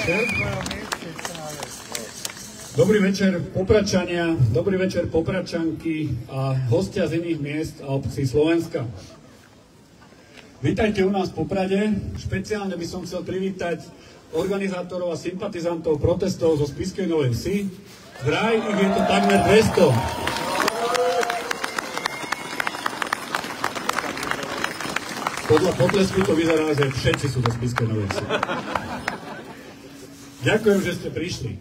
večer. Dobrý večer Popračania, dobrý večer Popračanky a hostia z iných miest a obcí Slovenska. Vítajte u nás v Poprade. Špeciálne by som chcel privítať organizátorov a sympatizantov protestov zo Spišskej Novej Vsi. Vraj ich je to takmer 200. Podľa potlesku to vyzerá, že všetci sú zo Spišskej Novej Vsi. Ďakujem, že ste prišli.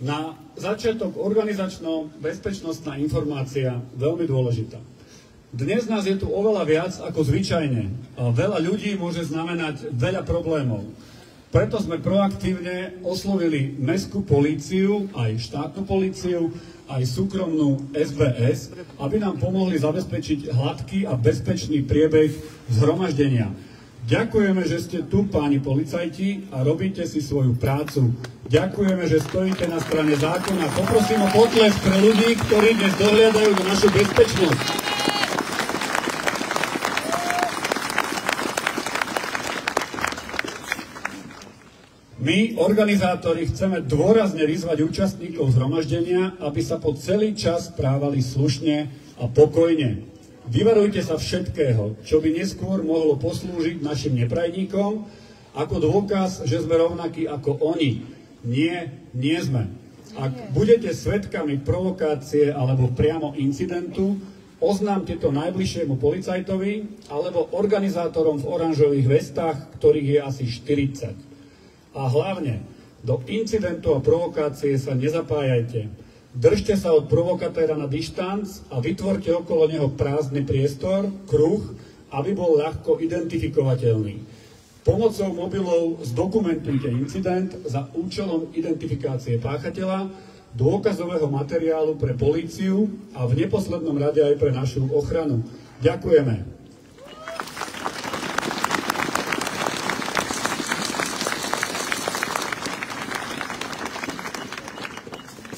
Na začiatok organizačno-bezpečnostná informácia, veľmi dôležitá. Dnes nás je tu oveľa viac ako zvyčajne. A veľa ľudí môže znamenať veľa problémov. Preto sme proaktívne oslovili mestskú políciu, aj štátnu políciu, aj súkromnú SBS, aby nám pomohli zabezpečiť hladký a bezpečný priebeh zhromaždenia. Ďakujeme, že ste tu, páni policajti, a robíte si svoju prácu. Ďakujeme, že stojíte na strane zákona. Poprosím o potlesk pre ľudí, ktorí dnes dohliadajú na našu bezpečnosť. My, organizátori, chceme dôrazne vyzvať účastníkov zhromaždenia, aby sa po celý čas správali slušne a pokojne. Vyvarujte sa všetkého, čo by neskôr mohlo poslúžiť našim neprajníkom, ako dôkaz, že sme rovnakí ako oni. Nie sme. Ak budete svedkami provokácie alebo priamo incidentu, oznámte to najbližšiemu policajtovi alebo organizátorom v oranžových vestách, ktorých je asi 40. A hlavne, do incidentu a provokácie sa nezapájajte. Držte sa od provokatéra na dištanc a vytvorte okolo neho prázdny priestor, kruh, aby bol ľahko identifikovateľný. Pomocou mobilov zdokumentujte incident za účelom identifikácie páchateľa, dôkazového materiálu pre políciu a v neposlednom rade aj pre našu ochranu. Ďakujeme.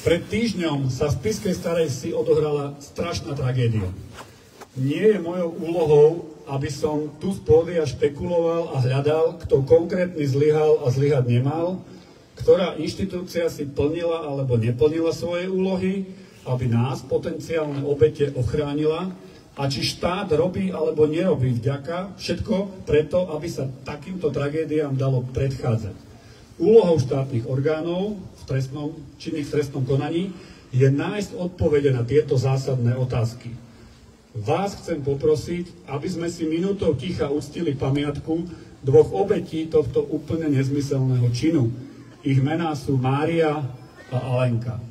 Pred týždňom sa v Spišskej Starej Vsi odohrala strašná tragédia. Nie je mojou úlohou, aby som tu z pódia špekuloval a hľadal, kto konkrétny zlyhal a zlyhať nemal, ktorá inštitúcia si plnila alebo neplnila svoje úlohy, aby nás, potenciálne obete, ochránila, a či štát robí alebo nerobí všetko preto, aby sa takýmto tragédiám dalo predchádzať. Úlohou štátnych orgánov činných v trestnom konaní je nájsť odpovede na tieto zásadné otázky. Vás chcem poprosiť, aby sme si minútou ticha uctili pamiatku dvoch obetí tohto úplne nezmyselného činu. Ich mená sú Mária a Alenka.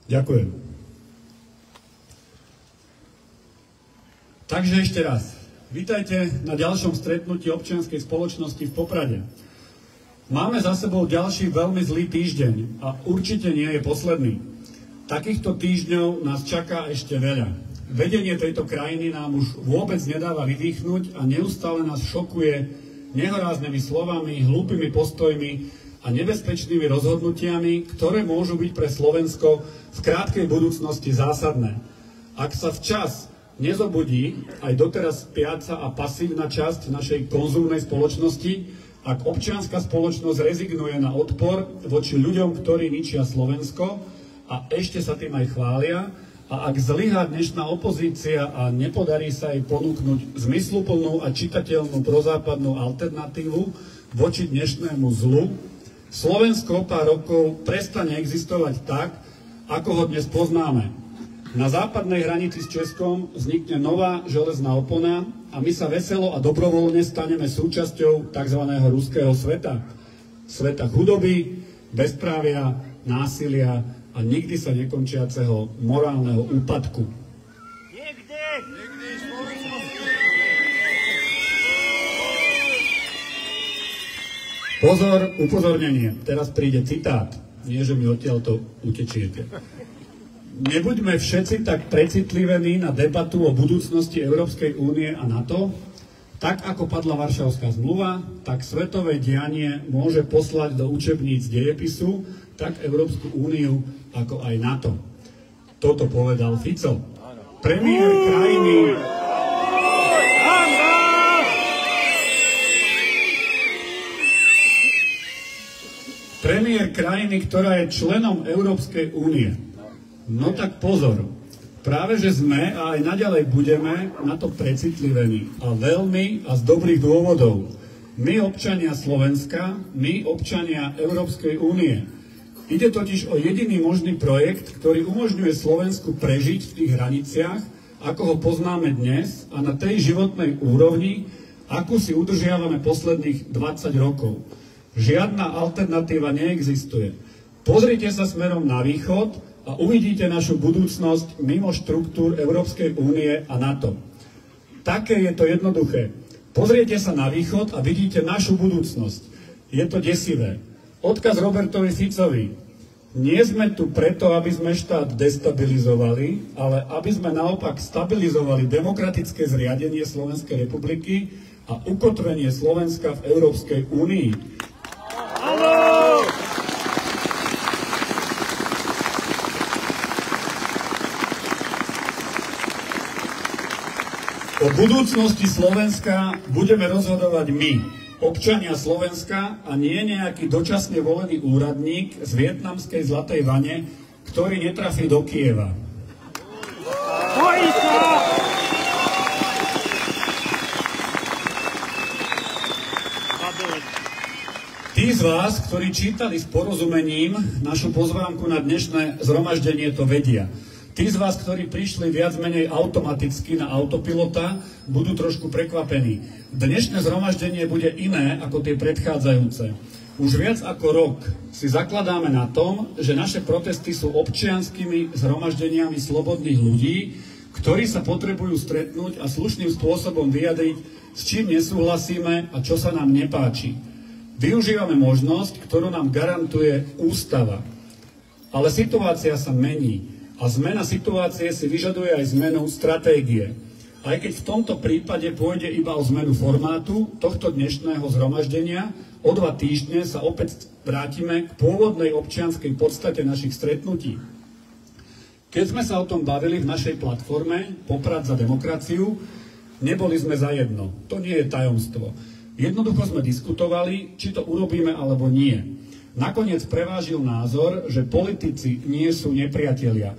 Ďakujem. Takže ešte raz. Vítajte na ďalšom stretnutí občianskej spoločnosti v Poprade. Máme za sebou ďalší veľmi zlý týždeň a určite nie je posledný. Takýchto týždňov nás čaká ešte veľa. Vedenie tejto krajiny nám už vôbec nedáva vydýchnuť a neustále nás šokuje nehoráznými slovami, hlúpymi postojmi a nebezpečnými rozhodnutiami, ktoré môžu byť pre Slovensko v krátkej budúcnosti zásadné. Ak sa včas nezobudí aj doteraz spiaca a pasívna časť našej konzumnej spoločnosti, ak občianska spoločnosť rezignuje na odpor voči ľuďom, ktorí ničia Slovensko a ešte sa tým aj chvália, a ak zlyhá dnešná opozícia a nepodarí sa jej ponúknuť zmysluplnú a čitateľnú prozápadnú alternatívu voči dnešnému zlu, Slovensko o pár rokov prestane existovať tak, ako ho dnes poznáme. Na západnej hranici s Českom vznikne nová železná opona a my sa veselo a dobrovoľne staneme súčasťou tzv. Ruského sveta. Sveta chudoby, bezprávia, násilia a nikdy sa nekončiaceho morálneho úpadku. Pozor, upozornenie. Teraz príde citát. Nie, že mi odtiaľto utečiete. Nebuďme všetci tak precitlivení na debatu o budúcnosti Európskej únie a NATO. Tak ako padla Varšavská zmluva, tak svetové dianie môže poslať do učebníc dejepisu tak Európsku úniu, ako aj NATO. Toto povedal Fico. Premiér krajiny, ktorá je členom Európskej únie. No tak pozor, práve že sme a aj naďalej budeme na to precitlivení a veľmi a z dobrých dôvodov. My občania Slovenska, my občania Európskej únie. Ide totiž o jediný možný projekt, ktorý umožňuje Slovensku prežiť v tých hraniciach, ako ho poznáme dnes a na tej životnej úrovni, akú si udržiavame posledných 20 rokov. Žiadna alternatíva neexistuje. Pozrite sa smerom na východ a uvidíte našu budúcnosť mimo štruktúr Európskej únie a NATO. Také je to jednoduché. Pozrite sa na východ a vidíte našu budúcnosť. Je to desivé. Odkaz Robertovi Ficovi. Nie sme tu preto, aby sme štát destabilizovali, ale aby sme naopak stabilizovali demokratické zriadenie Slovenskej republiky a ukotvenie Slovenska v Európskej únii. O budúcnosti Slovenska budeme rozhodovať my, občania Slovenska, a nie nejaký dočasne volený úradník z vietnamskej Zlatej Vane, ktorý netrafí do Kieva. Tí z vás, ktorí čítali s porozumením našu pozvánku na dnešné zhromaždenie, to vedia. Tí z vás, ktorí prišli viac menej automaticky na autopilota, budú trošku prekvapení. Dnešné zhromaždenie bude iné ako tie predchádzajúce. Už viac ako rok si zakladáme na tom, že naše protesty sú občianskymi zhromaždeniami slobodných ľudí, ktorí sa potrebujú stretnúť a slušným spôsobom vyjadriť, s čím nesúhlasíme a čo sa nám nepáči. Využívame možnosť, ktorú nám garantuje ústava. Ale situácia sa mení. A zmena situácie si vyžaduje aj zmenu stratégie. Aj keď v tomto prípade pôjde iba o zmenu formátu tohto dnešného zhromaždenia, o 2 týždne sa opäť vrátime k pôvodnej občianskej podstate našich stretnutí. Keď sme sa o tom bavili v našej platforme Poprad za demokraciu, neboli sme zajedno. To nie je tajomstvo. Jednoducho sme diskutovali, či to urobíme alebo nie. Nakoniec prevážil názor, že politici nie sú nepriatelia.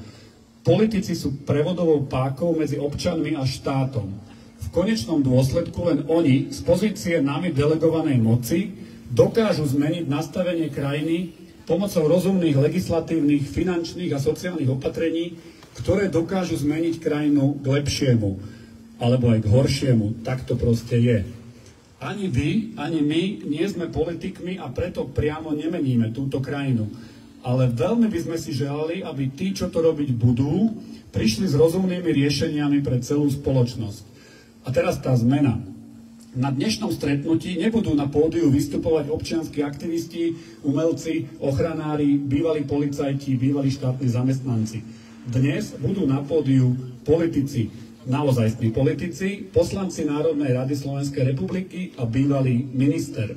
Politici sú prevodovou pákou medzi občanmi a štátom. V konečnom dôsledku len oni z pozície nami delegovanej moci dokážu zmeniť nastavenie krajiny pomocou rozumných legislatívnych, finančných a sociálnych opatrení, ktoré dokážu zmeniť krajinu k lepšiemu alebo aj k horšiemu. Tak to proste je. Ani vy, ani my nie sme politikmi a preto priamo nemeníme túto krajinu. Ale veľmi by sme si želali, aby tí, čo to robiť budú, prišli s rozumnými riešeniami pre celú spoločnosť. A teraz tá zmena. Na dnešnom stretnutí nebudú na pódiu vystupovať občianski aktivisti, umelci, ochranári, bývalí policajti, bývalí štátni zamestnanci. Dnes budú na pódiu politici, naozajstní politici, poslanci Národnej rady Slovenskej republiky a bývalý minister.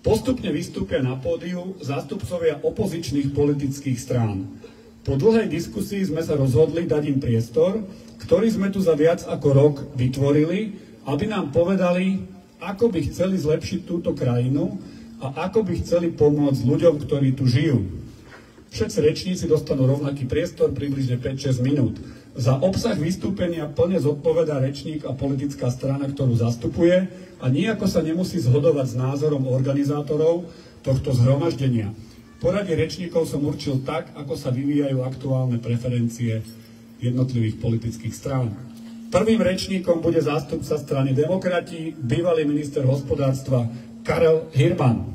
Postupne vystúpia na pódiu zástupcovia opozičných politických strán. Po dlhej diskusii sme sa rozhodli dať im priestor, ktorý sme tu za viac ako rok vytvorili, aby nám povedali, ako by chceli zlepšiť túto krajinu a ako by chceli pomôcť ľuďom, ktorí tu žijú. Všetci rečníci dostanú rovnaký priestor, približne 5-6 minút. Za obsah vystúpenia plne zodpovedá rečník a politická strana, ktorú zastupuje, a nijako sa nemusí zhodovať s názorom organizátorov tohto zhromaždenia. Poradie rečníkov som určil tak, ako sa vyvíjajú aktuálne preferencie jednotlivých politických strán. Prvým rečníkom bude zástupca strany Demokrati, bývalý minister hospodárstva Karel Hirman.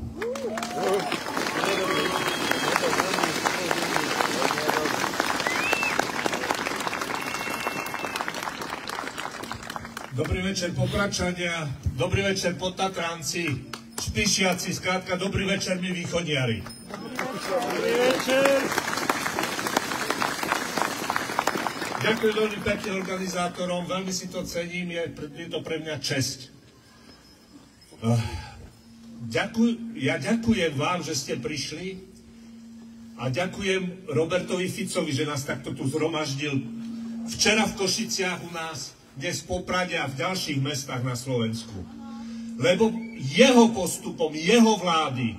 Dobrý večer, Popračania, dobrý večer, Podtatranci, Spišiaci, skrátka, dobrý večer, my východniari. Dobrý večer. Ďakujem veľmi pekne organizátorom, veľmi si to cením, je to pre mňa česť. Ja ďakujem vám, že ste prišli a ďakujem Robertovi Ficovi, že nás takto tu zhromaždil včera v Košiciach u nás, dnes v Poprade a v ďalších mestách na Slovensku. Lebo jeho postupom, jeho vlády,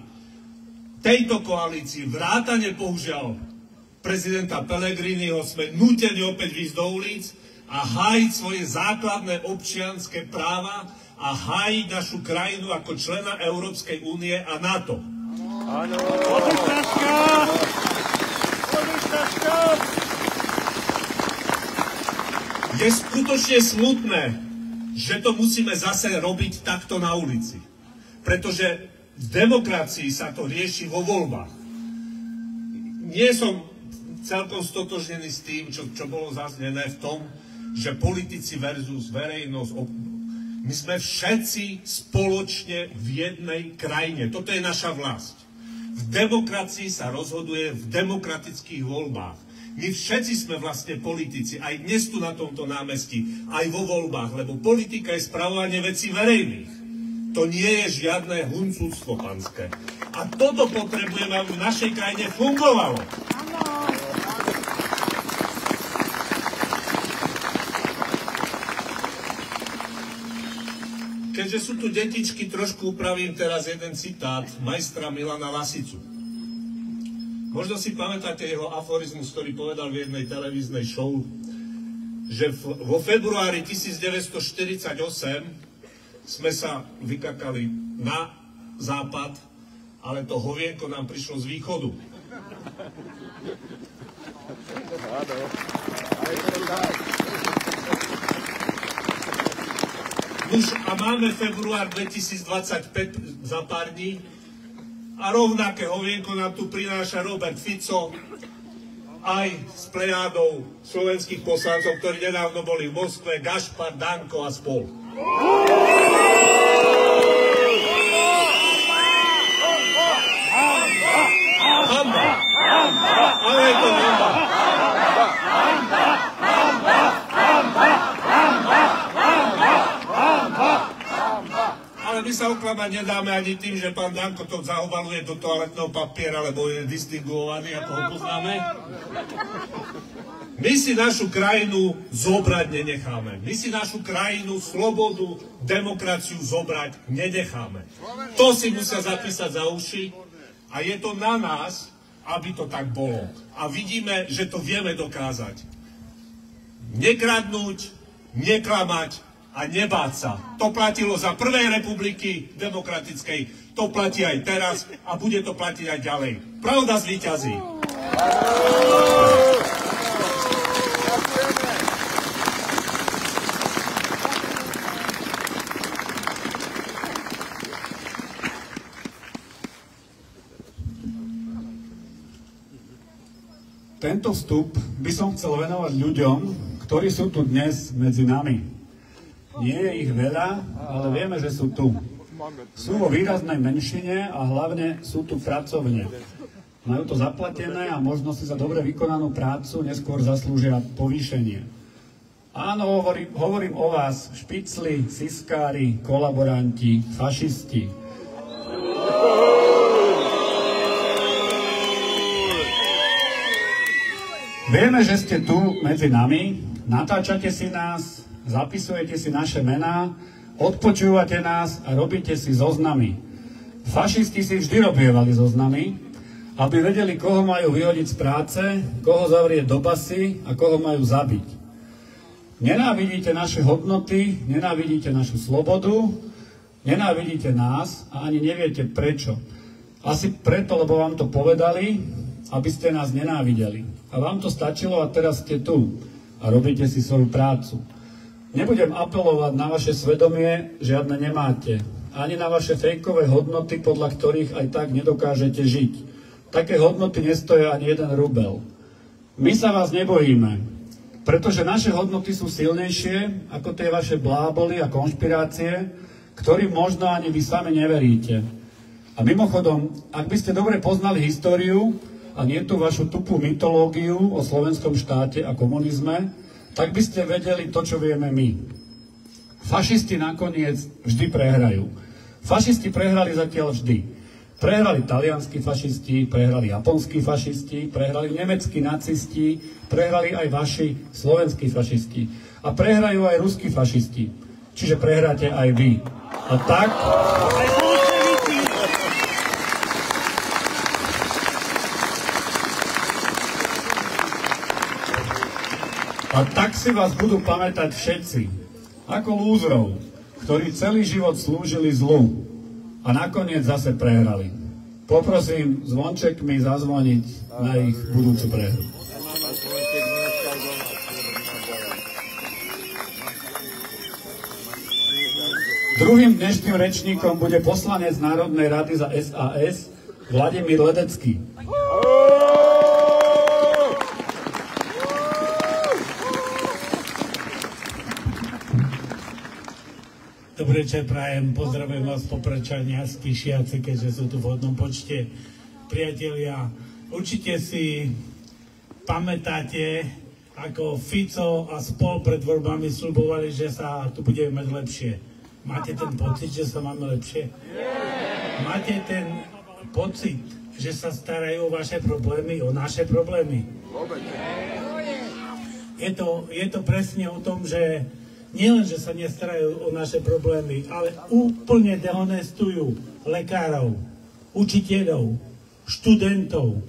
tejto koalícii, vrátane bohužiaľ prezidenta Pellegriniho, sme nútení opäť výjsť do ulic a hájiť svoje základné občianske práva a hájiť našu krajinu ako člena Európskej únie a NATO. Áno. Je skutočne smutné, že to musíme zase robiť takto na ulici. Pretože v demokracii sa to rieši vo voľbách. Nie som celkom stotožnený s tým, čo bolo zaznené v tom, že politici versus verejnosť. My sme všetci spoločne v jednej krajine. Toto je naša vlast. V demokracii sa rozhoduje v demokratických voľbách. My všetci sme vlastne politici, aj dnes tu na tomto námestí, aj vo voľbách, lebo politika je spravovanie vecí verejných. To nie je žiadne huncúctvo panské. A toto potrebujeme, aby v našej krajine fungovalo. Keďže sú tu detičky, trošku upravím teraz jeden citát majstra Milana Lasicu. Možno si pamätáte jeho aforizmus, ktorý povedal v jednej televíznej show, že vo februári 1948 sme sa vykakali na západ, ale to hovienko nám prišlo z východu. Už a máme február 2025 za pár dní a rovnaké hovienko nám tu prináša Robert Fico aj s plejádou slovenských poslancov, ktorí nedávno boli v Moskve, Gašpar, Danko a spol. Hamba! Ale je to hamba! Ale my sa oklamať nedáme ani tým, že pán Danko to zaobaluje do toaletného papiera, lebo je distinguovaný, ako ho poznáme. My si našu krajinu zobrať nenecháme. My si našu krajinu, slobodu, demokraciu zobrať nenecháme. To si musia zapísať za uši a je to na nás, aby to tak bolo. A vidíme, že to vieme dokázať. Nekradnúť, neklamať, a nebáť sa. To platilo za prvej republiky demokratickej, to platí aj teraz a bude to platiť aj ďalej. Pravda zvíťazí. Tento vstup by som chcel venovať ľuďom, ktorí sú tu dnes medzi nami. Nie je ich veľa, ale vieme, že sú tu. Sú vo výraznej menšine a hlavne sú tu pracovne. Majú to zaplatené a možno si za dobre vykonanú prácu neskôr zaslúžia povýšenie. Áno, hovorím o vás, špicli, siskári, kolaboranti, fašisti. Vieme, že ste tu medzi nami, natáčate si nás, zapisujete si naše mená, odpočúvate nás a robíte si zoznamy. Fašisti si vždy robievali zoznamy, aby vedeli, koho majú vyhodiť z práce, koho zavrieť do basy a koho majú zabiť. Nenávidíte naše hodnoty, nenávidíte našu slobodu, nenávidíte nás a ani neviete prečo. Asi preto, lebo vám to povedali, aby ste nás nenávideli. A vám to stačilo a teraz ste tu a robíte si svoju prácu. Nebudem apelovať na vaše svedomie, žiadne nemáte. Ani na vaše fejkové hodnoty, podľa ktorých aj tak nedokážete žiť. Také hodnoty nestoja ani jeden rubel. My sa vás nebojíme, pretože naše hodnoty sú silnejšie ako tie vaše bláboly a konšpirácie, ktorým možno ani vy sami neveríte. A mimochodom, ak by ste dobre poznali históriu a nie tú vašu tupú mytológiu o slovenskom štáte a komunizme, tak by ste vedeli to, čo vieme my. Fašisti nakoniec vždy prehrajú. Fašisti prehrali zatiaľ vždy. Prehrali talianskí fašisti, prehrali japonskí fašisti, prehrali nemeckí nacisti, prehrali aj vaši slovenskí fašisti. A prehrajú aj ruskí fašisti. Čiže prehráte aj vy. A tak... A tak si vás budú pamätať všetci, ako lúzrov, ktorí celý život slúžili zlu a nakoniec zase prehrali. Poprosím zvončekmi zazvoniť na ich budúcu prehru. Druhým dnešným rečníkom bude poslanec Národnej rady za SAS Vladimír Ledecký. Dobrý večer prajem, pozdravujem vás z Poprečania, z Tišiace, keďže sú tu v hodnom počte. Priatelia, určite si pamätáte, ako Fico a spol pred voľbami sľubovali, že sa tu budeme mať lepšie. Máte ten pocit, že sa máme lepšie? Máte ten pocit, že sa starajú o vaše problémy, o naše problémy? Je to presne o tom, že nielen, že sa nestarajú o naše problémy, ale úplne dehonestujú lekárov, učiteľov, študentov.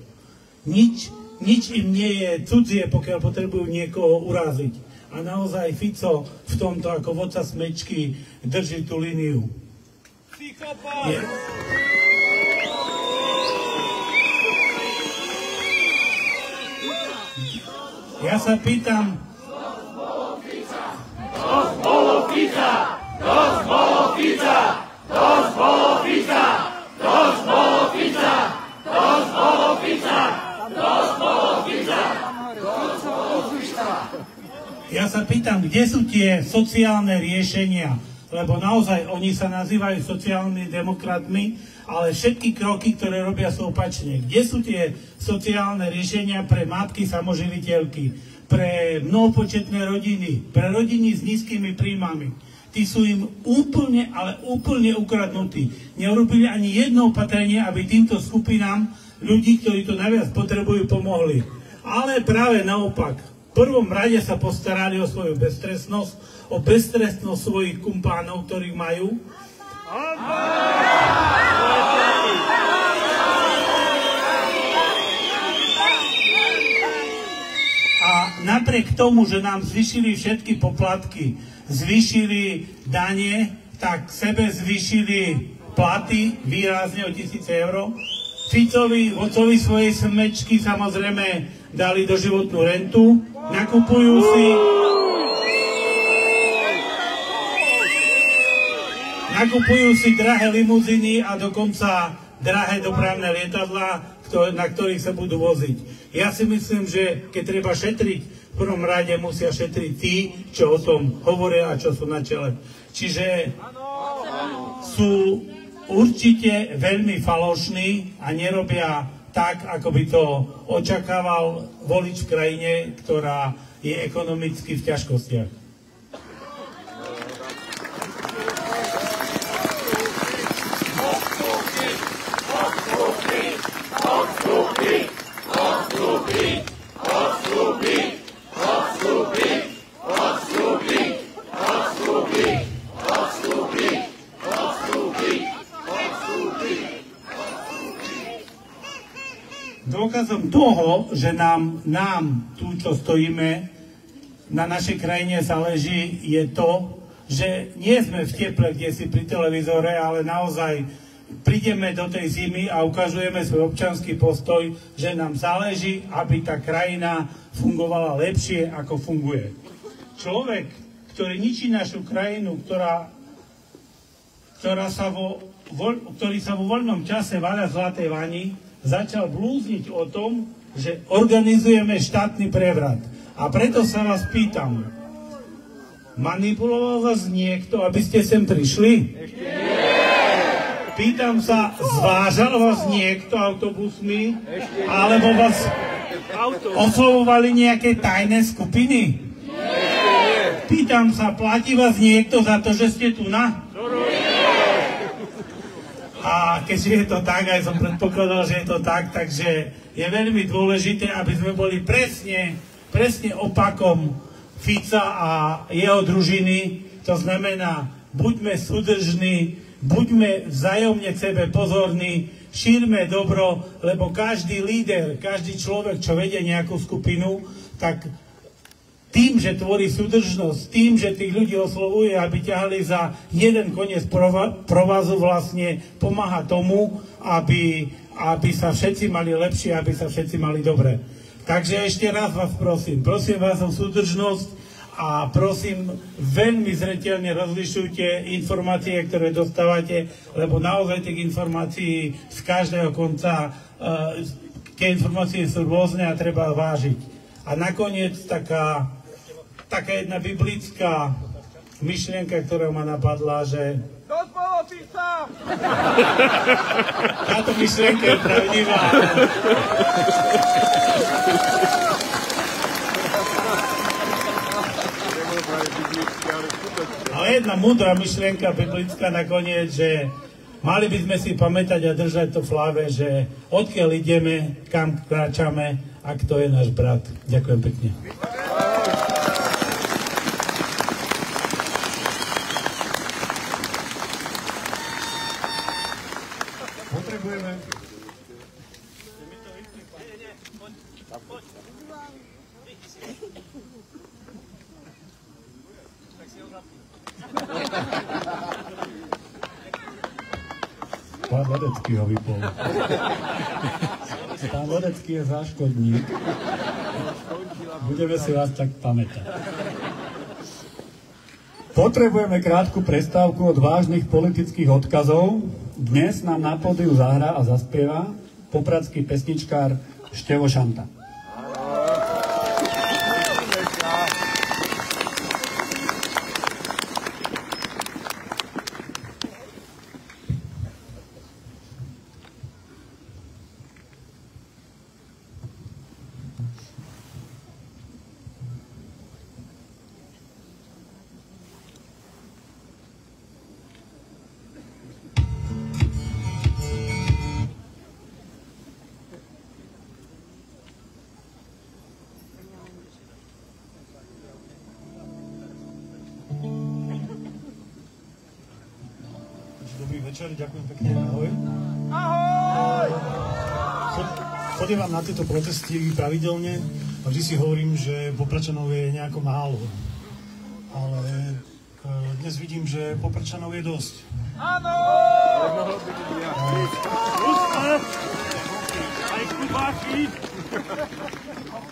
Nič im nie je cudzie, pokiaľ potrebujú niekoho uraziť. A naozaj Fico v tomto ako vodca smečky drží tú líniu. Ja sa pýtam, Ja sa pýtam, kde sú tie sociálne riešenia, lebo naozaj oni sa nazývajú sociálnymi demokratmi, ale všetky kroky, ktoré robia, sú opačne. Kde sú tie sociálne riešenia pre matky samoživiteľky, pre mnohopočetné rodiny, pre rodiny s nízkymi príjmami? Tí sú im úplne, ale úplne ukradnutí. Neurobili ani jedno opatrenie, aby týmto skupinám ľudí, ktorí to najviac potrebujú, pomohli. Ale práve naopak. V prvom rade sa postarali o svoju beztrestnosť, o beztrestnosť svojich kumpánov, ktorých majú. A napriek tomu, že nám zvýšili všetky poplatky, zvýšili dane, tak sebe zvýšili platy výrazne o 1000 eur. Ficovi, vodcovi svojej smečky samozrejme dali doživotnú rentu, nakupujú si drahé limuzíny a dokonca drahé dopravné lietadlá, na ktorých sa budú voziť. Ja si myslím, že keď treba šetriť, v prvom rade musia šetriť tí, čo o tom hovoria a čo sú na čele. Čiže sú určite veľmi falošní a nerobia tak, ako by to očakával volič v krajine, ktorá je ekonomicky v ťažkostiach. Dôkazom toho, že nám tu, čo stojíme, na našej krajine záleží, je to, že nie sme v teple, kde si pri televízore, ale naozaj prídeme do tej zimy a ukazujeme svoj občanský postoj, že nám záleží, aby tá krajina fungovala lepšie, ako funguje. Človek, ktorý ničí našu krajinu, ktorý sa vo voľnom čase vaľa v zlatej vani, začal blúzniť o tom, že organizujeme štátny prevrat. A preto sa vás pýtam, Manipuloval vás niekto, aby ste sem prišli? Ešte nie. Pýtam sa, zvážal vás niekto autobusmi? Ešte nie. Alebo vás oslovovali nejaké tajné skupiny? Ešte nie. Pýtam sa, platí vás niekto za to, že ste tu na? A keďže je to tak, aj som predpokladal, že je to tak, takže je veľmi dôležité, aby sme boli presne opakom Fica a jeho družiny. To znamená, buďme súdržní, buďme vzájomne k sebe pozorní, šírme dobro, lebo každý líder, každý človek, čo vedie nejakú skupinu, tak tým, že tvorí súdržnosť, tým, že tých ľudí oslovuje, aby ťahali za jeden koniec provazu, vlastne pomáha tomu, aby sa všetci mali lepšie, aby sa všetci mali dobre. Takže ešte raz vás prosím vás o súdržnosť a prosím, veľmi zreteľne rozlišujte informácie, ktoré dostávate, lebo naozaj tých informácií z každého konca, tie informácie sú rôzne a treba vážiť. A nakoniec taká jedna biblická myšlienka, ktorá ma napadla, že táto myšlienka je pravdivá. Ale jedna múdra myšlienka biblická nakoniec, že mali by sme si pamätať a držať to v hlave, že odkiaľ ideme, kam kráčame a kto je náš brat. Ďakujem pekne. Potrebujeme. Pán Ledecký ho vypol. Pán Ledecký je záškodník. Budeme si vás tak pamätať. Potrebujeme krátku prestávku od vážnych politických odkazov. Dnes nám na pódiu zahrá a zaspieva popradský pesničkár Števo Šanta. Dobrý večer, ďakujem pekne, ahoj. Ahoj! Chodím vám na tieto protesty pravidelne a vždy si hovorím, že Poprčanov je nejako málo. Ale dnes vidím, že Poprčanov je dosť. Áno!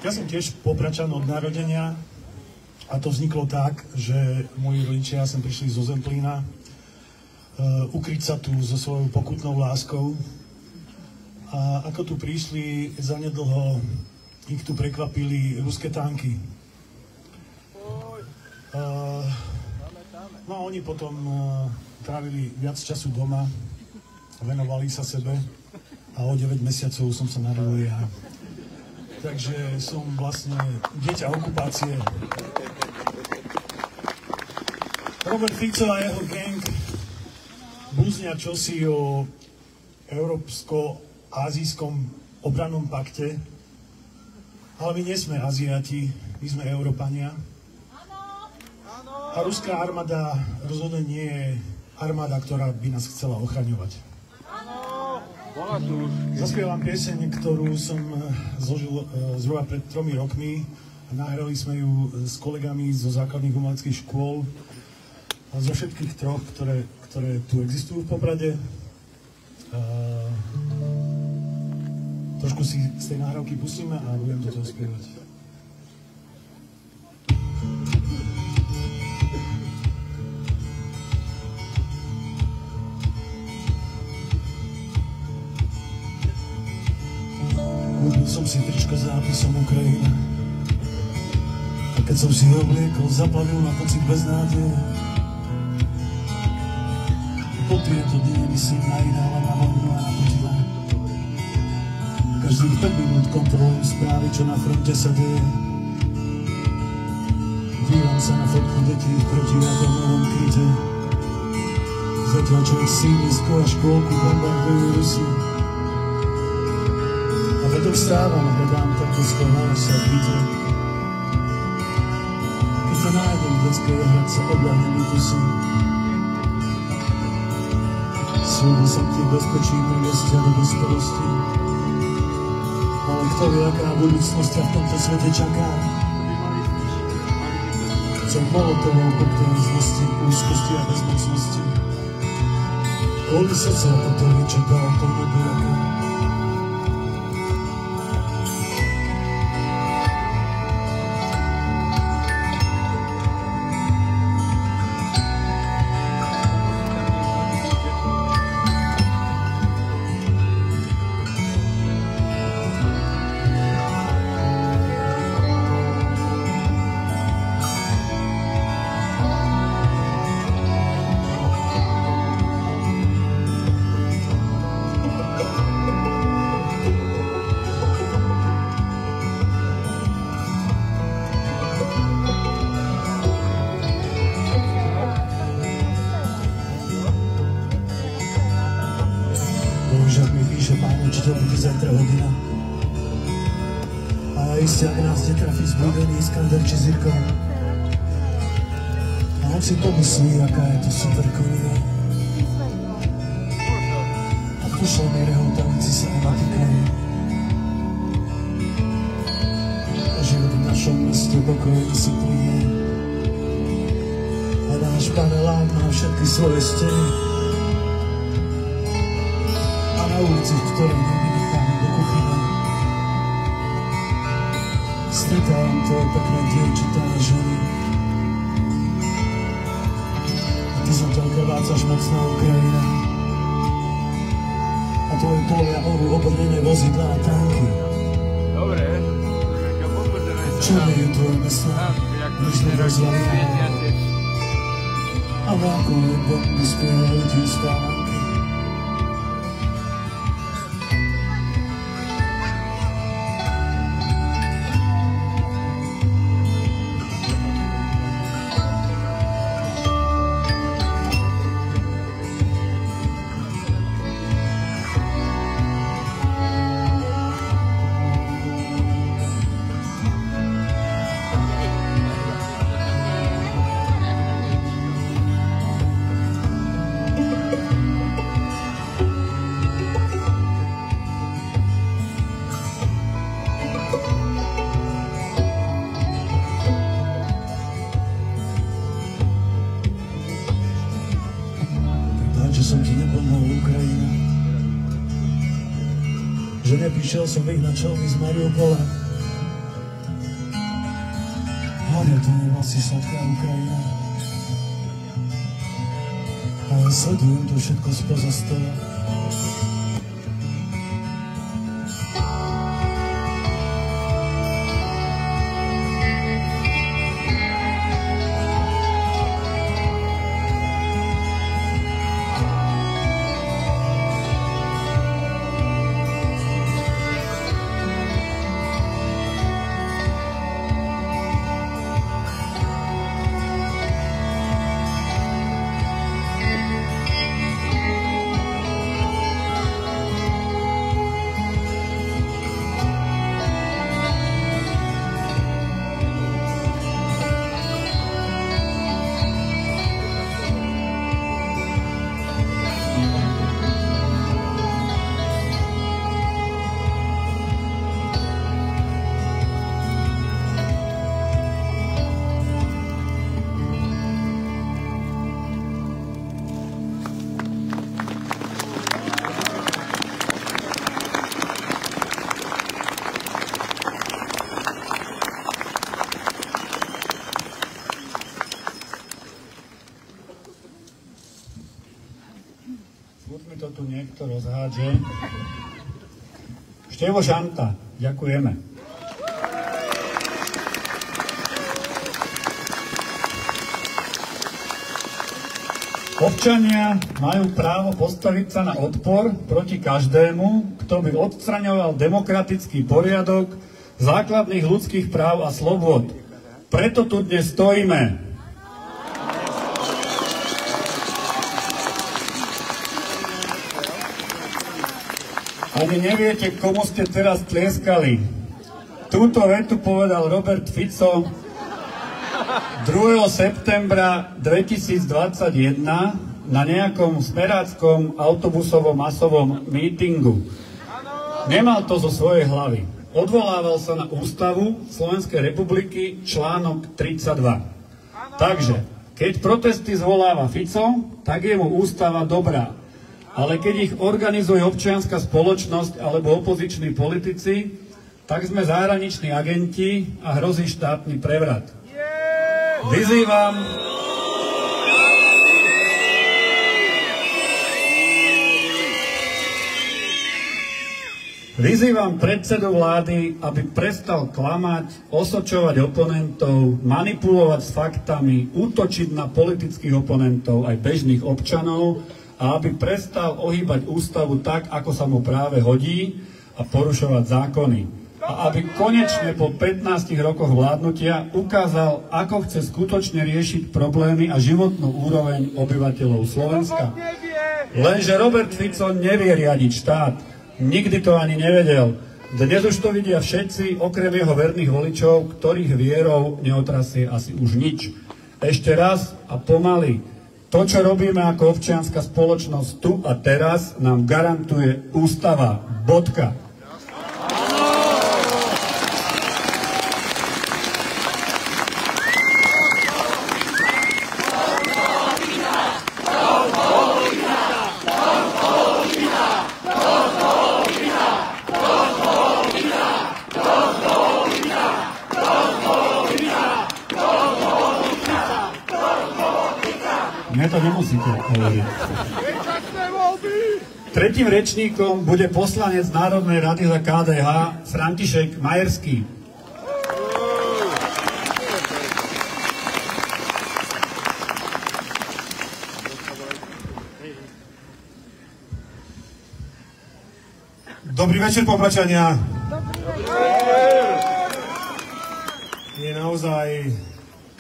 Ja som tiež Poprčan od narodenia a to vzniklo tak, že moji rodičia sem prišli zo Zemplína ukryť sa tu so svojou pokutnou láskou. A ako tu prišli, zanedlho ich tu prekvapili ruské tanky. No a oni potom trávili viac času doma, venovali sa sebe a o 9 mesiacov som sa narodil ja. Takže som vlastne dieťa okupácie. Robert Fico a jeho gang búznia čosi o európsko-azijskom obrannom pakte, ale my nie sme Aziati, my sme Európania. A ruská armáda rozhodne nie je armáda, ktorá by nás chcela ochraňovať. Zaspievam pieseň, ktorú som zložil zhruba pred 3 rokmi. Nahrali sme ju s kolegami zo základných umeleckých škôl, zo všetkých troch, ktoré tu existujú v Poprade. Trošku si z tej nahrávky pustíme a budem do toho spievať. Kúpil som si tričko s nápisom Ukrajina a Keď som si ho obliekol, zaplavil ma pocit beznádeje. Po tieto dni nemyslím na iné, ale na vojnu a na Putina. Každých 5 minút kontrolujem správy, čo na fronte sa deje. Dívam sa na fotku detí v protiatomovom kryte. Zatiaľ čo ich sídlisko a škôlku bombardujú Rusi. A preto vstávam a hľadám takto schováš sa v byte. Keď sa nájdem v detskej hradce, odľahnem tusy. Slúbil som ti v bezpečí priviesť ťa do dospelosti. Ale kto vie, aká budúcnosť ťa v tomto svete čaká? Chcem molotovou koktail zlosti, úzkosti a bezmocnosti. Kvôli srdca toto vyčakal plne buraka. Bohužiaľ mi píše pán učiteľ, bude zajtra hodina. A iste, ak nás netrafí zbudený Iskander či Zirko. A on si pomyslí, aká je to super konia. A pošle mi rehoutavíci sa ematikari. A život v našom meste pokojne si plinie. A náš panelák má všetky svoje steny. Na ulici, v ktorej nevynechám do kuchyne. Stretávam tvoje pekné dievčatá a ženy. A ty sa tam krvácaš mocná Ukrajina. A tvoje polia orú obrnené vozidlá a tanky. Dobre. Čo je tvoje mesta? Nežne rozvalina. A vlákové bomby spievajú ti spávanky. Že som ti nepomohol, Ukrajina. Že neprišiel som vyhnať čelmy z Mariupola. Hlavne to nebola si sladká Ukrajina. A ja sledujem to všetko spoza stola. Buď mi to tu niekto rozhádže. Števo Žanta, ďakujeme. Občania majú právo postaviť sa na odpor proti každému, kto by odstraňoval demokratický poriadok základných ľudských práv a slobôd. Preto tu dnes stojíme. Ani neviete, komu ste teraz tlieskali. Túto vetu povedal Robert Fico 2. septembra 2021 na nejakom smeráckom autobusovom masovom mítingu. Nemal to zo svojej hlavy. Odvolával sa na ústavu Slovenskej republiky článok 32. Takže, keď protesty zvoláva Fico, tak je mu ústava dobrá. Ale keď ich organizuje občianska spoločnosť alebo opoziční politici, tak sme zahraniční agenti a hrozí štátny prevrat. Vyzývam predsedu vlády, aby prestal klamať, osočovať oponentov, manipulovať s faktami, útočiť na politických oponentov aj bežných občanov a aby prestal ohýbať ústavu tak, ako sa mu práve hodí a porušovať zákony. A aby konečne po 15 rokoch vládnutia ukázal, ako chce skutočne riešiť problémy a životnú úroveň obyvateľov Slovenska. Lenže Robert Fico nevie riadiť štát. Nikdy to ani nevedel. Dnes už to vidia všetci, okrem jeho verných voličov, ktorých vierou neotrasie asi už nič. Ešte raz a pomaly. To, čo robíme ako občianska spoločnosť tu a teraz, nám garantuje ústava. Bodka. Mne to nemusíte hovoriť. Tretím rečníkom bude poslanec Národnej rady za KDH František Majerský. Dobrý večer, pobračania. Je naozaj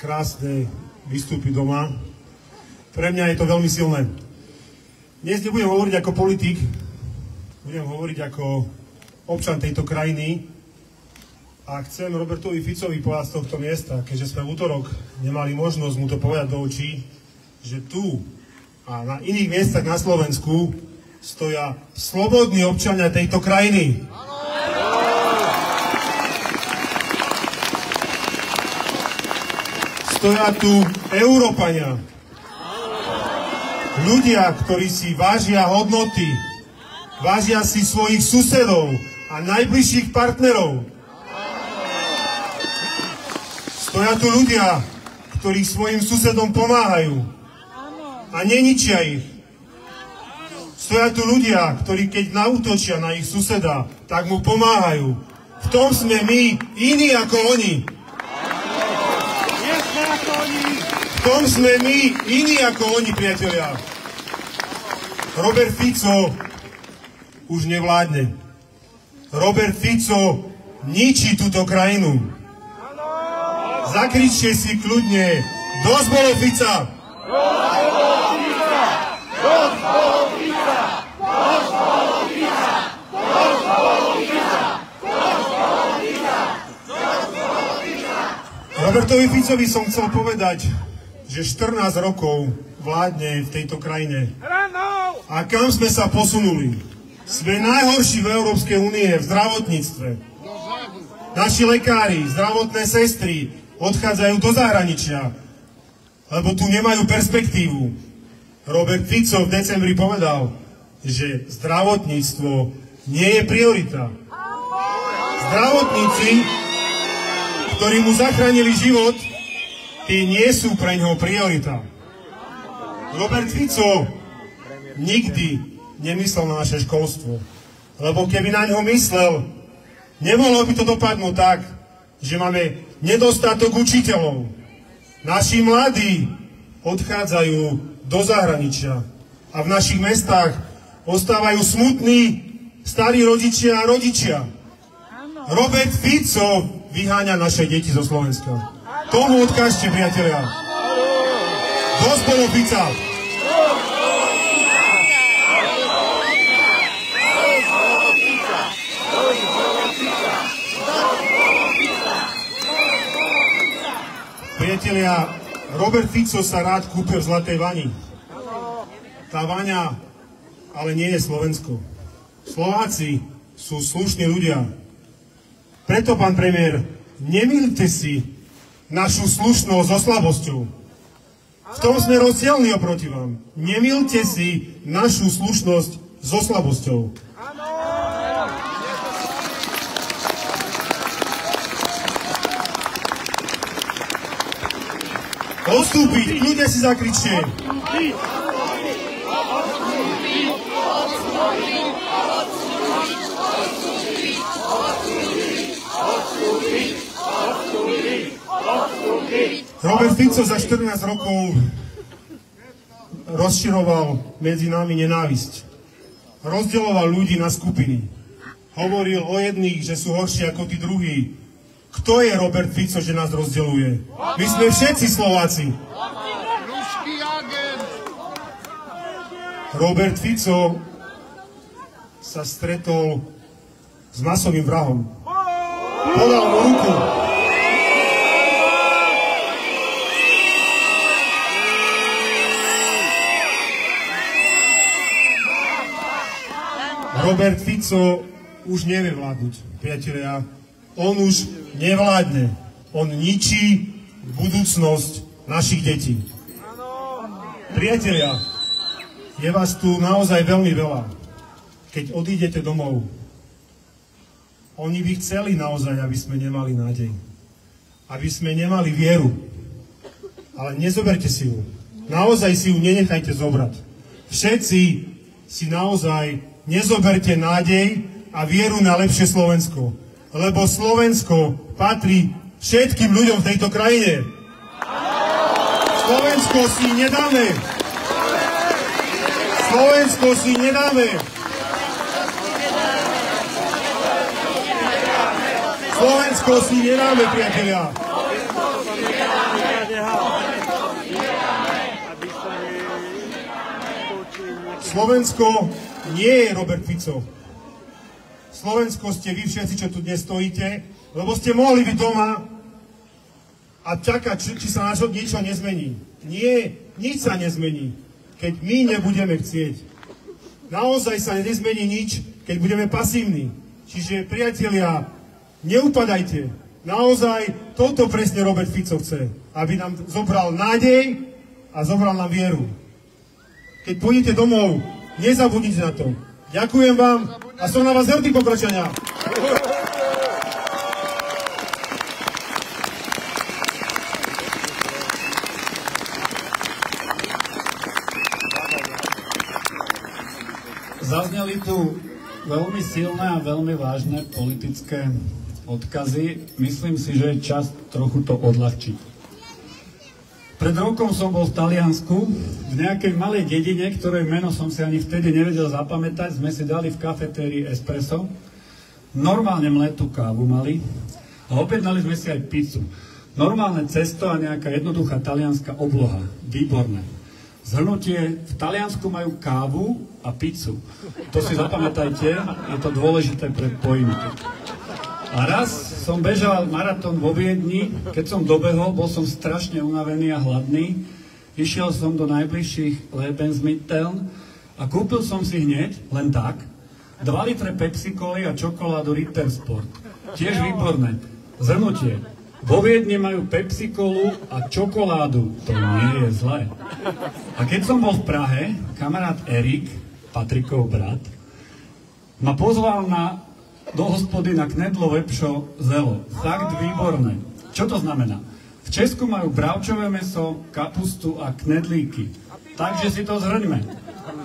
krásne vystúpiť doma. Pre mňa je to veľmi silné. Dnes nebudem hovoriť ako politik, budem hovoriť ako občan tejto krajiny a chcem Robertovi Ficovi povedať z tohto miesta, keďže sme v útorok nemali možnosť mu to povedať do očí, že tu a na iných miestach na Slovensku stoja slobodní občania tejto krajiny. Stoja tu Európania. Ľudia, ktorí si vážia hodnoty, vážia si svojich susedov a najbližších partnerov. Stoja tu ľudia, ktorí svojim susedom pomáhajú a neničia ich. Stoja tu ľudia, ktorí keď naútočia na ich suseda, tak mu pomáhajú. V tom sme my iní ako oni. V tom sme my iní ako oni, priatelia. Robert Fico už nevládne. Robert Fico ničí túto krajinu. Zakričte si kľudne: dosť bolo Fica! Robertovi Ficovi som chcel povedať, že 14 rokov vládne v tejto krajine. A kam sme sa posunuli? Sme najhorší v Európskej únie v zdravotníctve. Naši lekári, zdravotné sestry odchádzajú do zahraničia, lebo tu nemajú perspektívu. Robert Fico v decembri povedal, že zdravotníctvo nie je priorita. Zdravotníci, ktorí mu zachránili život, tí nie sú pre ňoho priorita. Robert Fico nikdy nemyslel na naše školstvo, lebo keby na ňo myslel, nemohlo by to dopadnúť tak, že máme nedostatok učiteľov. Naši mladí odchádzajú do zahraničia. A v našich mestách ostávajú smutní starí rodičia a rodičia. Robert Fico vyháňa naše deti zo Slovenska. Tomu odkážte, priatelia. Dosť bolo Fica. Priatelia, Robert Fico sa rád kúpil v Zlatej vani. Tá vaňa ale nie je Slovensko. Slováci sú slušní ľudia. Preto, pán premiér, nemýlte si našu slušnosť so slabosťou. V tom sme rozdielni oproti vám. Nemýlte si našu slušnosť so slabosťou. Odstúpiť, ľudia si zakričte. Robert Fico za 14 rokov rozširoval medzi nami nenávisť. Rozdeľoval ľudí na skupiny. Hovoril o jedných, že sú horší ako tí druhí. Kto je Robert Fico, že nás rozdeľuje? My sme všetci Slováci. Robert Fico sa stretol s masovým vrahom. Podal mu ruku. Robert Fico už nevie vládnuť, priatelia. On už nevládne. On ničí budúcnosť našich detí. Priatelia, je vás tu naozaj veľmi veľa. Keď odídete domov, oni by chceli naozaj, aby sme nemali nádej. Aby sme nemali vieru. Ale nezoberte si ju. Naozaj si ju nenechajte zobrať. Všetci si naozaj nezoberte nádej a vieru na lepšie Slovensko. Lebo Slovensko patrí všetkým ľuďom v tejto krajine. Slovensko si nedáme. Slovensko si nedáme. Slovensko si nedáme, priatelia. Slovensko nie je Robert Fico. Slovensko ste vy všetci, čo tu dnes stojíte, lebo ste mohli byť doma a čakať, či sa niečo nezmení. Nie, nič sa nezmení, keď my nebudeme chcieť. Naozaj sa nezmení nič, keď budeme pasívni. Čiže, priatelia, neupadajte. Naozaj toto presne Robert Fico chce, aby nám zobral nádej a zobral nám vieru. Keď pôjdete domov, nezabudnite na to. Ďakujem vám a som na vás hrdý, pokračania. Zazneli tu veľmi silné a veľmi vážne politické odkazy. Myslím si, že je čas trochu to odľahčiť. Pred rokom som bol v Taliansku, v nejakej malej dedine, ktorej meno som si ani vtedy nevedel zapamätať. Sme si dali v kafetérii espresso. Normálne mletú kávu mali a objednali sme si aj pizzu. Normálne cesto a nejaká jednoduchá talianská obloha. Výborné. Zhrnutie, v Taliansku majú kávu a pizzu. To si zapamätajte, je to dôležité pre poimky. A raz som bežal maratón vo Viedni, keď som dobehol, bol som strašne unavený a hladný. Išiel som do najbližších Lebensmitteln a kúpil som si hneď, len tak, 2 litre Pepsi-Coly a čokoládu Ritter Sport. Tiež výborné. Zhrnutie. Vo Viedni majú Pepsi-Colu a čokoládu. To nie je zlé. A keď som bol v Prahe, kamarát Erik, Patrikov brat, ma pozval do hospody na knedlo vepšo zelo. Fakt výborné. Čo to znamená? V Česku majú bravčové mäso, kapustu a knedlíky. Takže si to zhrňme.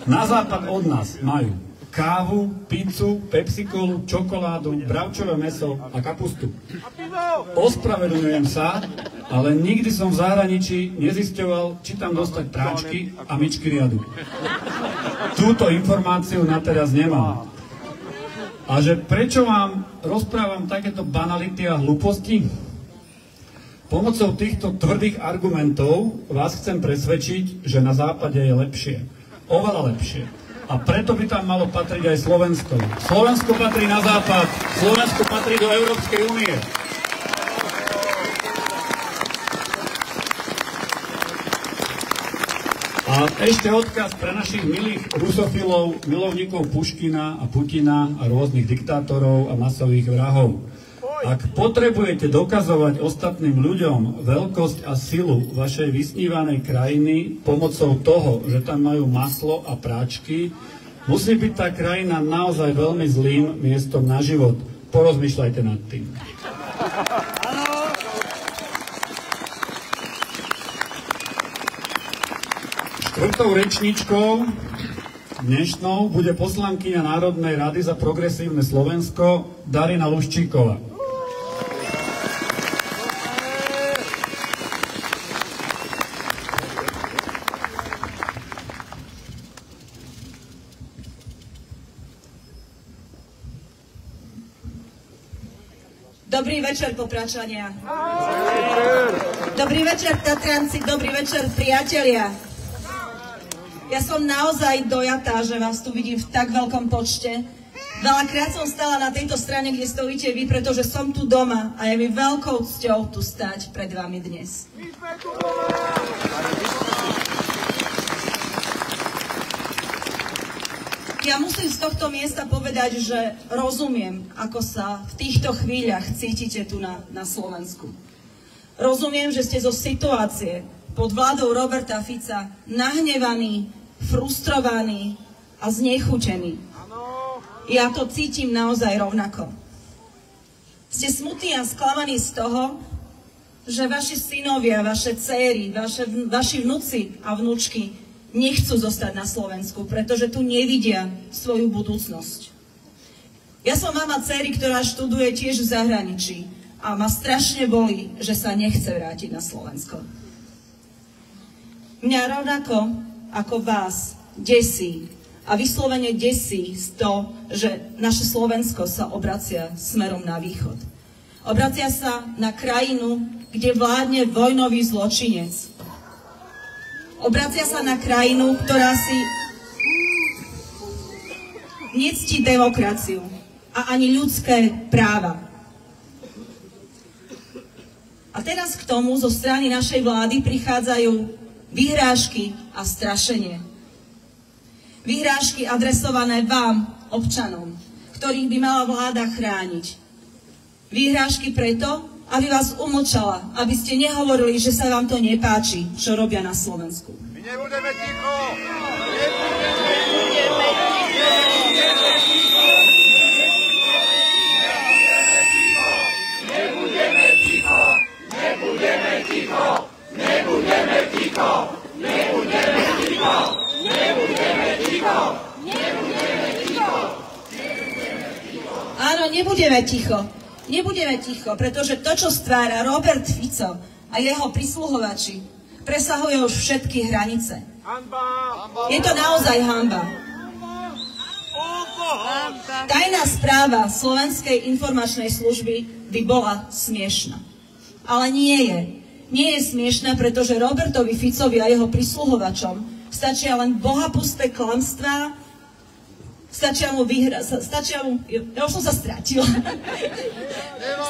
Na západ od nás majú kávu, pizzu, pepsikolu, čokoládu, bravčové mäso a kapustu. Ospravedlňujem sa, ale nikdy som v zahraničí nezisťoval, či tam dostať práčky a myčky riadu. Túto informáciu na teraz nemám. A že prečo vám rozprávam takéto banality a hlúposti? Pomocou týchto tvrdých argumentov vás chcem presvedčiť, že na západe je lepšie. Oveľa lepšie. A preto by tam malo patriť aj Slovensko. Slovensko patrí na západ, Slovensko patrí do Európskej únie. A ešte odkaz pre našich milých rusofilov, milovníkov Puškina a Putina a rôznych diktátorov a masových vrahov. Ak potrebujete dokazovať ostatným ľuďom veľkosť a silu vašej vysnívanej krajiny pomocou toho, že tam majú maslo a práčky, musí byť tá krajina naozaj veľmi zlým miestom na život. Porozmýšľajte nad tým. Štvrtou rečničkou dnešnou bude poslankyňa Národnej rady za progresívne Slovensko Darina Luščíková. Dobrý večer, Popračania. Dobrý večer, Tatranci, dobrý večer, priatelia. Ja som naozaj dojatá, že vás tu vidím v tak veľkom počte. Veľakrát som stala na tejto strane, kde stojíte vy, pretože som tu doma a je mi veľkou cťou tu stať pred vami dnes. Ja musím z tohto miesta povedať, že rozumiem, ako sa v týchto chvíľach cítite tu na Slovensku. Rozumiem, že ste zo situácie pod vládou Roberta Fica nahnevaní, frustrovaní a znechutení. Ja to cítim naozaj rovnako. Ste smutní a sklamaní z toho, že vaši synovia, vaše dcéry, vaši vnuci a vnučky nechcú zostať na Slovensku, pretože tu nevidia svoju budúcnosť. Ja som mama dcéry, ktorá študuje tiež v zahraničí a ma strašne bolí, že sa nechce vrátiť na Slovensko. Mňa rovnako ako vás desí a vyslovene desí z to, že naše Slovensko sa obracia smerom na východ. Obracia sa na krajinu, kde vládne vojnový zločinec. Obracia sa na krajinu, ktorá si nectí demokraciu a ani ľudské práva. A teraz k tomu zo strany našej vlády prichádzajú vyhrážky a strašenie. Vyhrážky adresované vám, občanom, ktorých by mala vláda chrániť. Vyhrážky preto, aby vás umlčala, aby ste nehovorili, že sa vám to nepáči, čo robia na Slovensku. My nebudeme ticho! Áno, nebudeme ticho. Nebudeme ticho, pretože to, čo stvára Robert Fico a jeho prisluhovači, presahuje už všetky hranice. Je to naozaj hanba. Tajná správa Slovenskej informačnej služby by bola smiešna. Ale nie je. Nie je smiešna, pretože Robertovi Ficovi a jeho prisluhovačom stačia len bohapusté klamstvá, stačia mu ja už som sa stratila.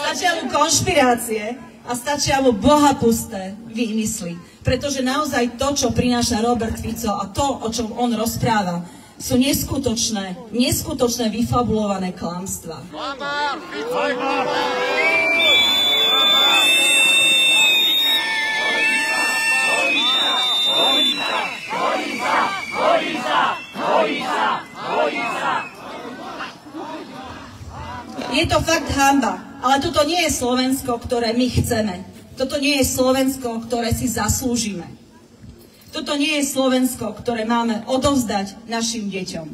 Stačia mu konšpirácie a stačia mu bohapusté výmysly. Pretože naozaj to, čo prináša Robert Fico a to, o čom on rozpráva, sú neskutočné vyfabulované klamstvá. Je to fakt hanba, ale toto nie je Slovensko, ktoré my chceme. Toto nie je Slovensko, ktoré si zaslúžime. Toto nie je Slovensko, ktoré máme odovzdať našim deťom.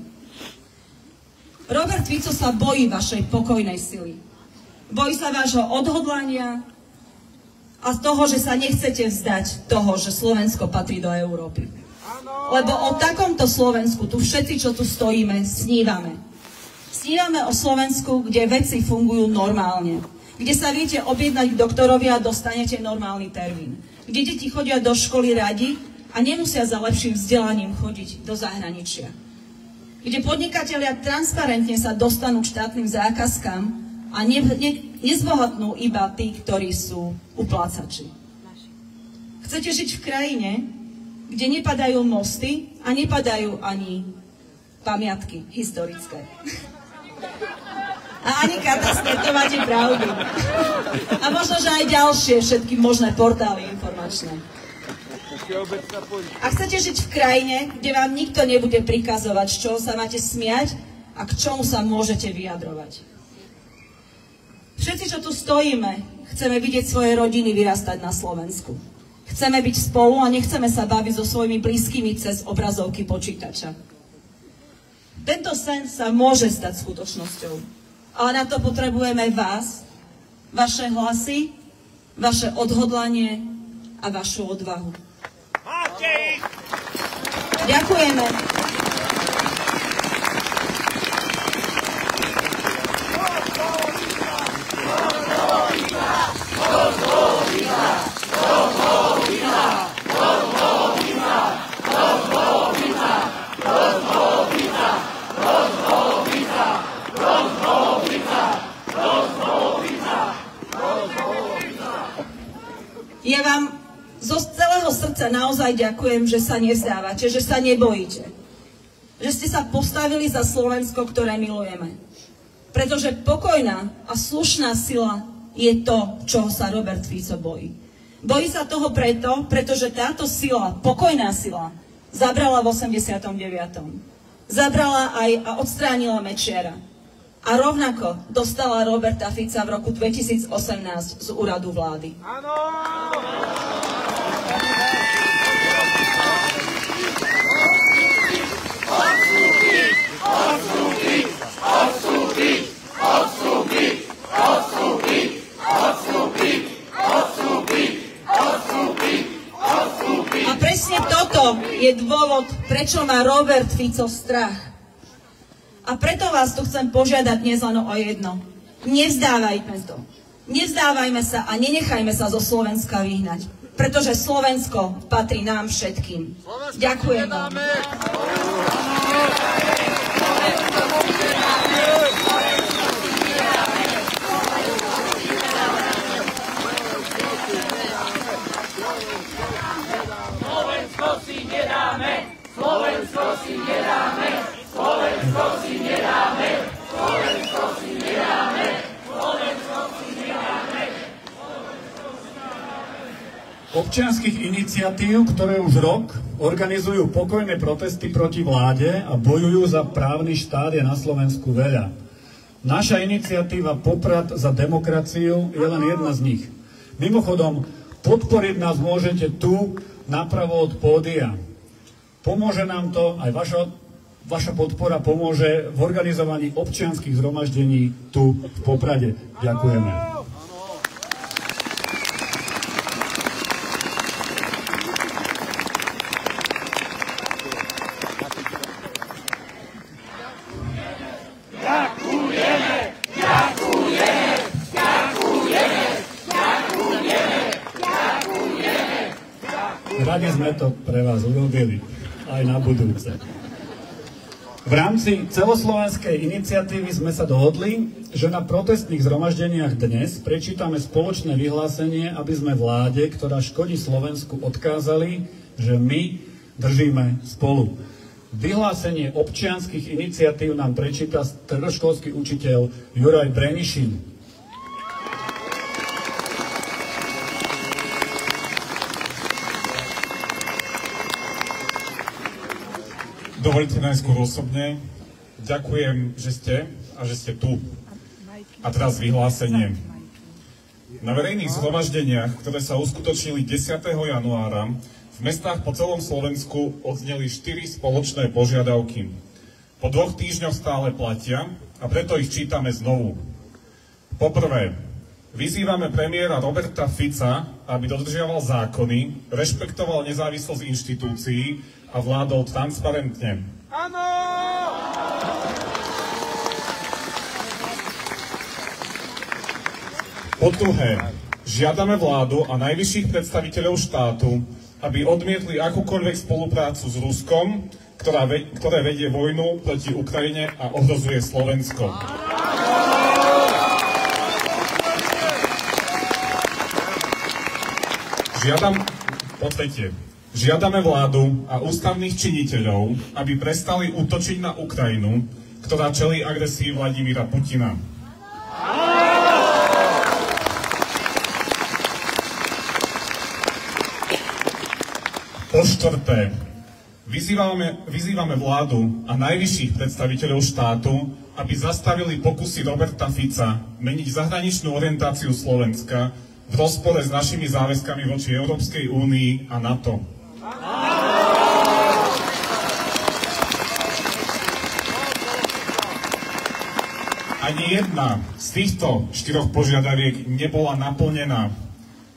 Robert Fico sa bojí vašej pokojnej sily. Bojí sa vášho odhodlania a z toho, že sa nechcete vzdať toho, že Slovensko patrí do Európy. Lebo o takomto Slovensku tu všetci, čo tu stojíme, snívame. Snívame o Slovensku, kde veci fungujú normálne. Kde sa viete objednať k doktorovi a dostanete normálny termín. Kde deti chodia do školy radi a nemusia za lepším vzdelaním chodiť do zahraničia. Kde podnikatelia transparentne sa dostanú k štátnym zákazkám a nezbohatnú iba tí, ktorí sú uplácači. Chcete žiť v krajine, kde nepadajú mosty a nepadajú ani pamiatky historické. A ani katastre, to máte pravdu. A možno, že aj ďalšie všetky možné portály informačné. A chcete žiť v krajine, kde vám nikto nebude prikazovať, z čoho sa máte smiať a k čomu sa môžete vyjadrovať. Všetci, čo tu stojíme, chceme vidieť svoje rodiny vyrastať na Slovensku. Chceme byť spolu a nechceme sa baviť so svojimi blízkymi cez obrazovky počítača. Tento sen sa môže stať skutočnosťou, ale na to potrebujeme vás, vaše hlasy, vaše odhodlanie a vašu odvahu. Ďakujeme. Ja vám zo celého srdca naozaj ďakujem, že sa nevzdávate, že sa nebojíte. Že ste sa postavili za Slovensko, ktoré milujeme. Pretože pokojná a slušná sila je to, čoho sa Robert Fico bojí. Bojí sa toho pretože táto sila, pokojná sila, zabrala v 89. Zabrala aj a odstránila Mečiara. A rovnako dostala Roberta Fica v roku 2018 z úradu vlády. Áno! A presne toto je dôvod, prečo má Robert Fico strach. A preto vás tu chcem požiadať dnes len o jedno. Nevzdávajme to. Nevzdávajme sa a nenechajme sa zo Slovenska vyhnať. Pretože Slovensko patrí nám všetkým. Ďakujem vám. Slovensko si nedáme! Slovensko si nedáme! Slovensko si nedáme! Slovensko si nedáme! Slovensko si nedáme! Občianskych iniciatív, ktoré už rok organizujú pokojné protesty proti vláde a bojujú za právny štát, je na Slovensku veľa. Naša iniciatíva Poprad za demokraciu je len jedna z nich. Mimochodom, podporiť nás môžete tu, napravo od pódia. Pomôže nám to, aj vaša podpora pomôže v organizovaní občianskych zhromaždení tu v Poprade. Ďakujeme. Radi sme to pre vás urobili, aj na budúce. V rámci celoslovenskej iniciatívy sme sa dohodli, že na protestných zhromaždeniach dnes prečítame spoločné vyhlásenie, aby sme vláde, ktorá škodí Slovensku, odkázali, že my držíme spolu. Vyhlásenie občianskych iniciatív nám prečíta stredoškolský učiteľ Juraj Brenišin. Dovolite najskôr osobne. Ďakujem, že ste tu. A teraz vyhlásenie. Na verejných zhromaždeniach, ktoré sa uskutočnili 10. januára, v mestách po celom Slovensku odzneli 4 spoločné požiadavky. Po 2 týždňoch stále platia a preto ich čítame znovu. Poprvé, vyzývame premiéra Roberta Fica, aby dodržiaval zákony, rešpektoval nezávislosť inštitúcií a vládol transparentne. Áno! Po druhé, žiadame vládu a najvyšších predstaviteľov štátu, aby odmietli akúkoľvek spoluprácu s Ruskom, ktoré vedie vojnu proti Ukrajine a ohrozuje Slovensko. Po tretie, žiadame vládu a ústavných činiteľov, aby prestali útočiť na Ukrajinu, ktorá čelí agresii Vladimíra Putina. Po štvrté, vyzývame vládu a najvyšších predstaviteľov štátu, aby zastavili pokusy Roberta Fica meniť zahraničnú orientáciu Slovenska v rozpore s našimi záväzkami voči Európskej únii a NATO. Ani jedna z týchto 4 požiadaviek nebola naplnená.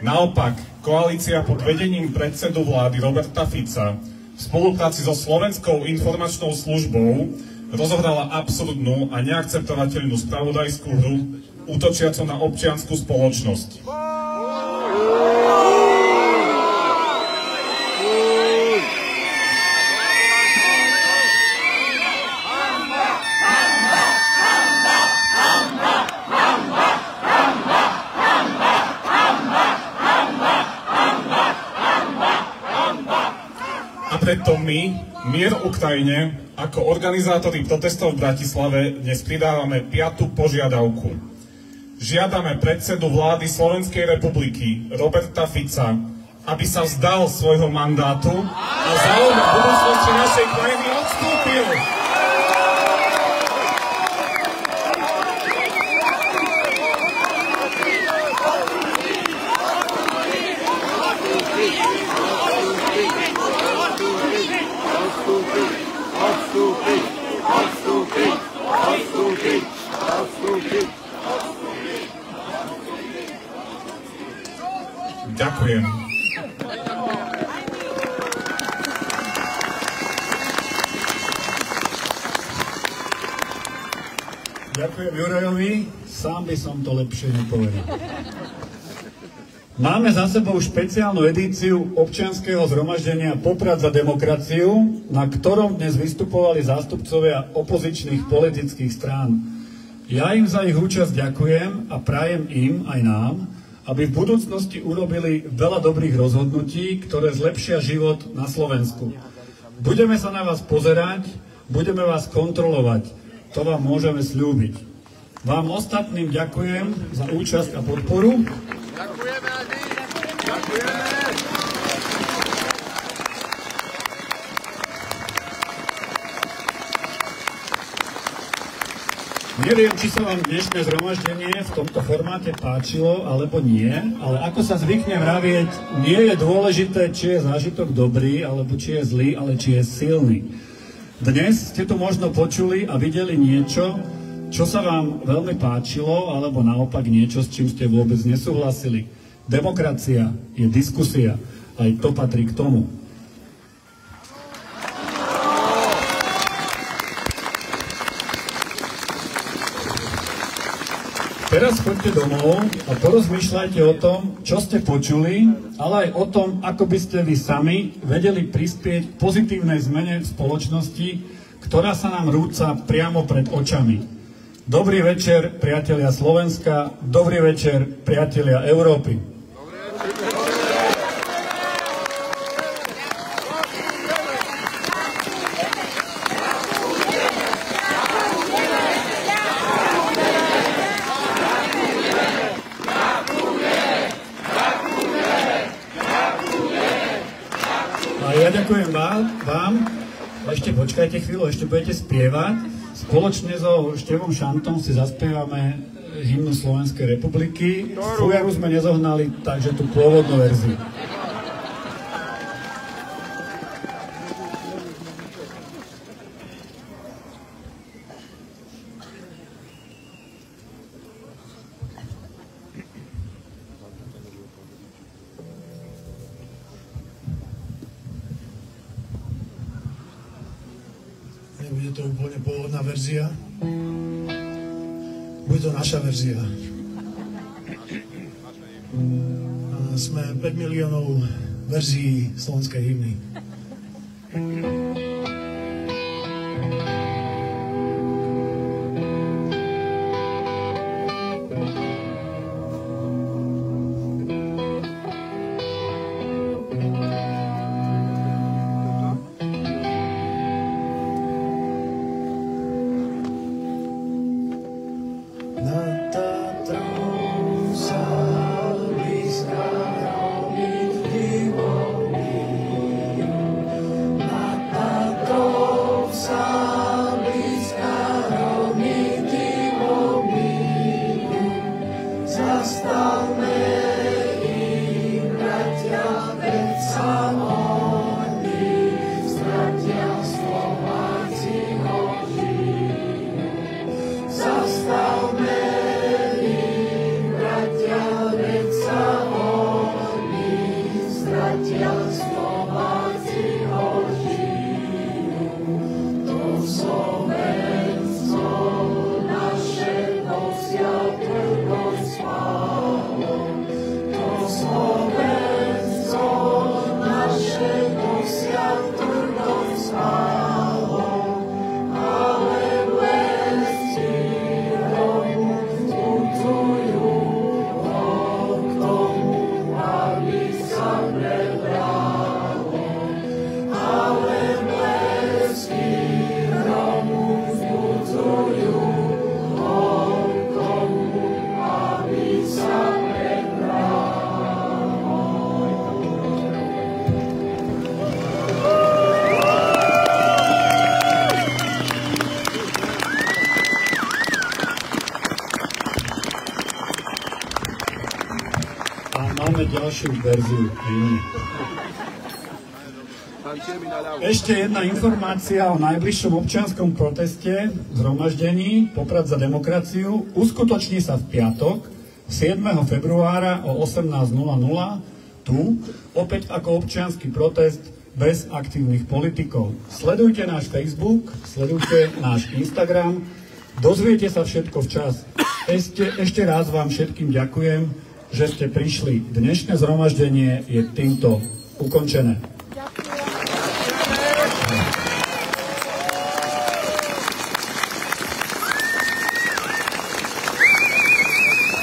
Naopak, koalícia pod vedením predsedu vlády Roberta Fica v spolupráci so Slovenskou informačnou službou rozohrala absurdnú a neakceptovateľnú spravodajskú hru, útočiacu na občiansku spoločnosť. Preto my, Mier Ukrajine, ako organizátori protestov v Bratislave dnes pridávame 5. požiadavku. Žiadame predsedu vlády Slovenskej republiky Roberta Fica, aby sa vzdal svojho mandátu a záujme budúcnosti našej krajiny odstúpil. Ďakujem. Ďakujem Jurajovi, sám by som to lepšie nepovedal. Máme za sebou špeciálnu edíciu občianskeho zhromaždenia Poprad za demokraciu, na ktorom dnes vystupovali zástupcovia opozičných politických strán. Ja im za ich účasť ďakujem a prajem im, aj nám, aby v budúcnosti urobili veľa dobrých rozhodnutí, ktoré zlepšia život na Slovensku. Budeme sa na vás pozerať, budeme vás kontrolovať. To vám môžeme sľúbiť. Vám ostatným ďakujem za účasť a podporu. Ďakujeme, Adi! Ďakujeme! Neviem, či sa vám dnešné zhromaždenie v tomto formáte páčilo, alebo nie, ale ako sa zvykne vravieť, nie je dôležité, či je zážitok dobrý, alebo či je zlý, ale či je silný. Dnes ste tu možno počuli a videli niečo, čo sa vám veľmi páčilo, alebo naopak niečo, s čím ste vôbec nesúhlasili. Demokracia je diskusia, aj to patrí k tomu. Teraz choďte domov a porozmýšľajte o tom, čo ste počuli, ale aj o tom, ako by ste vy sami vedeli prispieť k pozitívnej zmene v spoločnosti, ktorá sa nám rúca priamo pred očami. Dobrý večer, priatelia Slovenska, dobrý večer, priatelia Európy. Ďakujem vám. Ešte počkajte chvíľu, ešte budete spievať. Spoločne so Števom Šantom si zaspievame hymnu Slovenskej republiky. Fujaru sme nezohnali, takže tú pôvodnú verziu. nebude to úplne pôvodná verzia. Bude to naša verzia. Sme 5 miliónov verzií slovenskej hymny. Ďalšiu verziu hymny. Ešte jedna informácia o najbližšom občianskom proteste, zhromaždení Poprad za demokraciu. Uskutoční sa v piatok 7. februára o 18:00 tu, opäť ako občiansky protest bez aktívnych politikov. Sledujte náš Facebook, sledujte náš Instagram, dozviete sa všetko včas. Ešte raz vám všetkým ďakujem, že ste prišli. Dnešné zhromaždenie je týmto ukončené.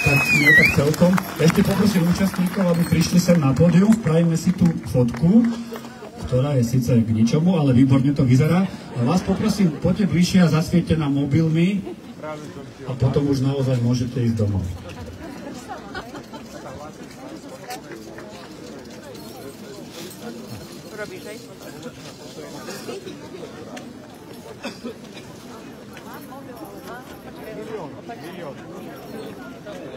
Tak nie tak celkom. Ešte poprosím účastníkov, aby prišli sem na pódium. Spravíme si tú fotku, ktorá je síce k ničomu, ale výborne to vyzerá. A vás poprosím, poďte bližšie a zasviete nám mobilmi a potom už naozaj môžete ísť domov. Robíš, hej? Milión.